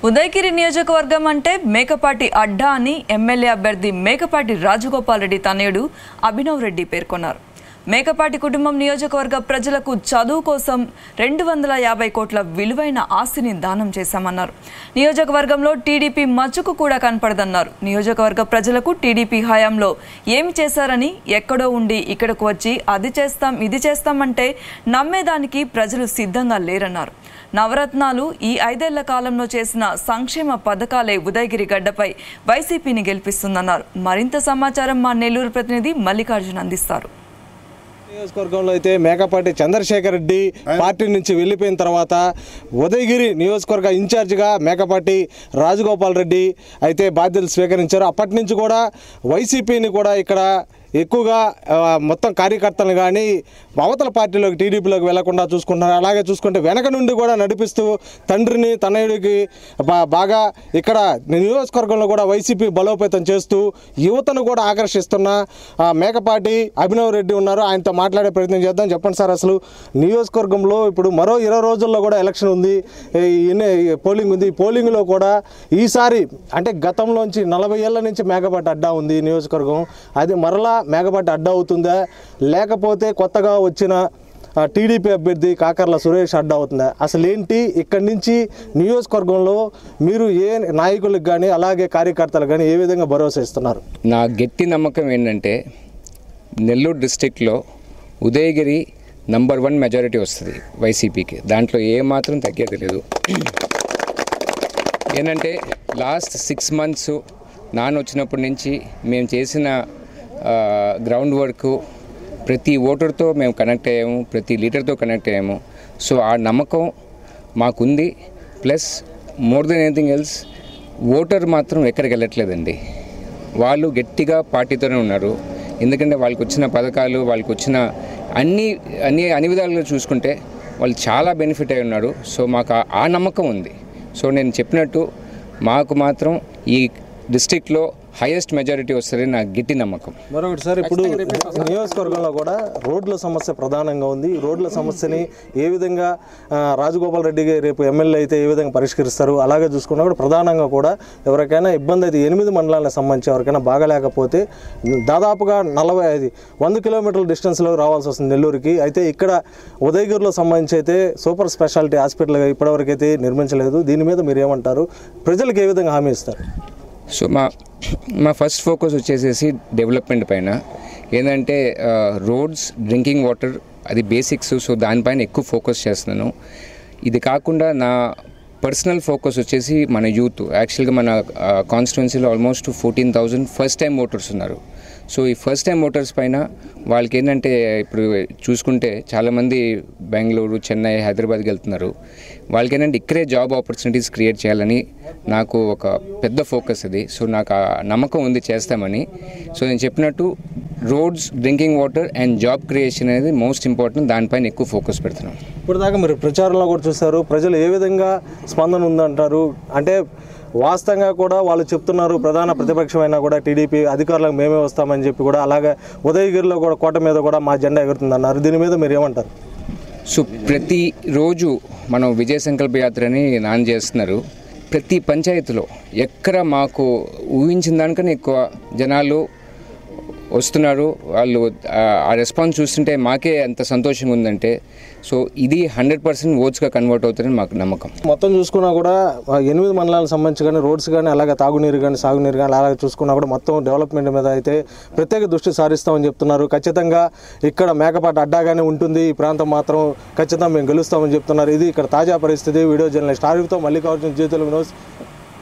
ఉదయగిరి నియోజకవర్గం అంటే మేకపాటి అడ్డా అని ఎమ్మెల్యే అభ్యర్థి మేకపాటి రాజగోపాల్ రెడ్డి తనయుడు అభినవ్ రెడ్డి పేర్కొన్నారు. మేకపాటి కుటుంబం నియోజకవర్గ ప్రజలకు చదువు కోసం 250 కోట్ల విలువైన ఆస్తిని దానం చేశామన్నారు. నియోజకవర్గంలో టీడీపీ మచ్చుకు కూడా కనపడదన్నారు. నియోజకవర్గ ప్రజలకు టీడీపీ హయాంలో ఏమి చేశారని, ఎక్కడో ఉండి ఇక్కడకు వచ్చి అది చేస్తాం ఇది చేస్తామంటే నమ్మేదానికి ప్రజలు సిద్ధంగా లేరన్నారు. నవరత్నాలు ఈ 5 ఏళ్ల కాలంలో చేసిన సంక్షేమ పథకాలే ఉదయగిరి గడ్డపై వైసీపీని గెలిపిస్తుందన్నారు. మరింత సమాచారం మా నెల్లూరు ప్రతినిధి మల్లికార్జున్ అందిస్తారు. నియోజకవర్గంలో అయితే మేకపాటి చంద్రశేఖర్ రెడ్డి పార్టీ నుంచి వెళ్ళిపోయిన తర్వాత ఉదయగిరి నియోజకవర్గ ఇన్ఛార్జిగా మేకపాటి రాజగోపాల్ రెడ్డి అయితే బాధ్యతలు స్వీకరించారు. అప్పటి నుంచి కూడా వైసీపీని కూడా ఇక్కడ ఎక్కువగా మొత్తం కార్యకర్తలను కానీ అవతల పార్టీలోకి టీడీపీలోకి వెళ్లకుండా చూసుకుంటున్నారు. అలాగే చూసుకుంటే వెనక నుండి కూడా నడిపిస్తూ తండ్రిని తనయుడికి బాగా ఇక్కడ నియోజకవర్గంలో కూడా వైసీపీ బలోపేతం చేస్తూ యువతను కూడా ఆకర్షిస్తున్న మేకపాటి అభినవ్ రెడ్డి ఉన్నారు. ఆయనతో మాట్లాడే ప్రయత్నం చేద్దాం. చెప్పండి సార్, అసలు నియోజకవర్గంలో ఇప్పుడు మరో 20 రోజుల్లో కూడా ఎలక్షన్ ఉంది, పోలింగ్ ఉంది. ఈ పోలింగ్లో కూడా ఈసారి అంటే గతంలోంచి 40 ఏళ్ల నుంచి మేకపాటి అడ్డా ఉంది నియోజకవర్గం, అది మరలా మేకపాటి అడ్డా అవుతుందా లేకపోతే కొత్తగా వచ్చిన టీడీపీ అభ్యర్థి కాకర్ల సురేష్ అడ్డా అవుతుందా? అసలు ఏంటి ఇక్కడి నుంచి నియోజకవర్గంలో మీరు ఏ నాయకులకు కానీ అలాగే కార్యకర్తలకు కానీ ఏ విధంగా భరోసా ఇస్తున్నారు? నా గట్టి నమ్మకం ఏంటంటే నెల్లూరు డిస్టిక్లో ఉదయగిరి నంబర్ 1 మెజారిటీ వస్తుంది వైసీపీకి. దాంట్లో ఏమాత్రం తగ్గేది లేదు. ఏంటంటే లాస్ట్ 6 మంత్స్ నాన్న వచ్చినప్పటి నుంచి మేము చేసిన గ్రౌండ్ వర్క్ ప్రతి ఓటర్తో మేము కనెక్ట్ అయ్యాము, ప్రతి లీడర్తో కనెక్ట్ అయ్యాము. సో ఆ నమ్మకం మాకుంది. Plus more than anything else voter మాత్రం ఎక్కడికి వెళ్ళట్లేదండి. వాళ్ళు గట్టిగా పార్టీతోనే ఉన్నారు. ఎందుకంటే వాళ్ళకి వచ్చిన పథకాలు, వాళ్ళకి వచ్చిన అన్ని విధాలుగా చూసుకుంటే వాళ్ళు చాలా బెనిఫిట్ అయి ఉన్నారు. సో మాకు ఆ నమ్మకం ఉంది. సో నేను చెప్పినట్టు మాకు మాత్రం ఈ డిస్ట్రిక్ట్లో హైయెస్ట్ మెజారిటీ వస్తుంది నా గట్టి నమ్మకం. మరొకటి సార్, ఇప్పుడు నియోజకవర్గంలో కూడా రోడ్ల సమస్య ప్రధానంగా ఉంది. రోడ్ల సమస్యని ఏ విధంగా రాజగోపాల్ రెడ్డి రేపు ఎమ్మెల్యే అయితే ఏ విధంగా పరిష్కరిస్తారు? అలాగే చూసుకున్నా కూడా ప్రధానంగా కూడా ఎవరికైనా ఇబ్బంది అయితే 8 మండలాలకు సంబంధించి ఎవరికైనా బాగలేకపోతే దాదాపుగా 100 కిలోమీటర్ల డిస్టెన్స్లో రావాల్సి వస్తుంది నెల్లూరుకి. అయితే ఇక్కడ ఉదయగిరిలో సంబంధించి అయితే సూపర్ స్పెషాలిటీ హాస్పిటల్ ఇప్పటివరకు అయితే నిర్మించలేదు. దీని మీద మీరు ఏమంటారు? ప్రజలకు ఏ విధంగా హామీ ఇస్తారు? సో మా ఫస్ట్ ఫోకస్ వచ్చేసేసి డెవలప్మెంట్ పైన. ఏంటంటే రోడ్స్, డ్రింకింగ్ వాటర్, అది బేసిక్స్. సో దానిపైన ఎక్కువ ఫోకస్ చేస్తున్నాను. ఇది కాకుండా నా పర్సనల్ ఫోకస్ వచ్చేసి మన యూత్. యాక్చువల్గా మన కాన్స్టిట్యున్సీలో ఆల్మోస్ట్ 14,000 ఫస్ట్ టైం ఓటర్స్ ఉన్నారు. సో ఈ ఫస్ట్ టైం ఓటర్స్ పైన వాళ్ళకి ఏంటంటే ఇప్పుడు చూసుకుంటే చాలామంది బెంగళూరు, చెన్నై, హైదరాబాద్కి వెళ్తున్నారు. వాళ్ళకి ఏంటంటే ఇక్కడే జాబ్ ఆపర్చునిటీస్ క్రియేట్ చేయాలని నాకు ఒక పెద్ద ఫోకస్ అది. సో నాకు ఆ నమ్మకం ఉంది చేస్తామని. సో నేను చెప్పినట్టు roads, drinking water and job creation అనేది మోస్ట్ ఇంపార్టెంట్. దానిపైన ఎక్కువ ఫోకస్ పెడుతున్నాం. ఇప్పుడు దాకా మీరు ప్రచారంలో కూడా చూస్తారు, ప్రజలు ఏ విధంగా స్పందన ఉందంటారు? అంటే వాస్తవంగా కూడా వాళ్ళు చెప్తున్నారు ప్రధాన ప్రతిపక్షమైనా కూడా టీడీపీ అధికారులకు మేమే వస్తామని చెప్పి కూడా, అలాగే ఉదయగిరిలో కూడా కోట మీద కూడా మా జెండా ఎగురుతుందన్నారు. దీని మీద మీరు ఏమంటారు? సో ప్రతిరోజు మనం విజయ సంకల్ప యాత్రని చేస్తున్నారు. ప్రతి పంచాయతీలో ఎక్కడ మాకు ఊహించిన దానికన్నా ఎక్కువ జనాలు వస్తున్నారు. వాళ్ళు ఆ రెస్పాన్స్ చూస్తుంటే మాకే ఎంత సంతోషంగా ఉందంటే, సో ఇది 100% ఓట్స్గా కన్వర్ట్ అవుతుందని మాకు నమ్మకం. మొత్తం చూసుకున్నా కూడా 8 మండలాలకు సంబంధించి కానీ రోడ్స్ కానీ, అలాగే తాగునీరు కానీ, సాగునీరు కానీ, అలాగే చూసుకున్నా కూడా మొత్తం డెవలప్మెంట్ మీద అయితే ప్రత్యేక దృష్టి సారిస్తామని చెప్తున్నారు. ఖచ్చితంగా ఇక్కడ మేకపాటి అడ్డాగానే ఉంటుంది, ఈ ప్రాంతం మాత్రం ఖచ్చితంగా మేము గెలుస్తామని చెప్తున్నారు. ఇది ఇక్కడ తాజా పరిస్థితి. వీడియో జర్నలిస్ట్ ఆరిఫ్తో మల్లికార్జున్, జీ తెలుగు న్యూస్.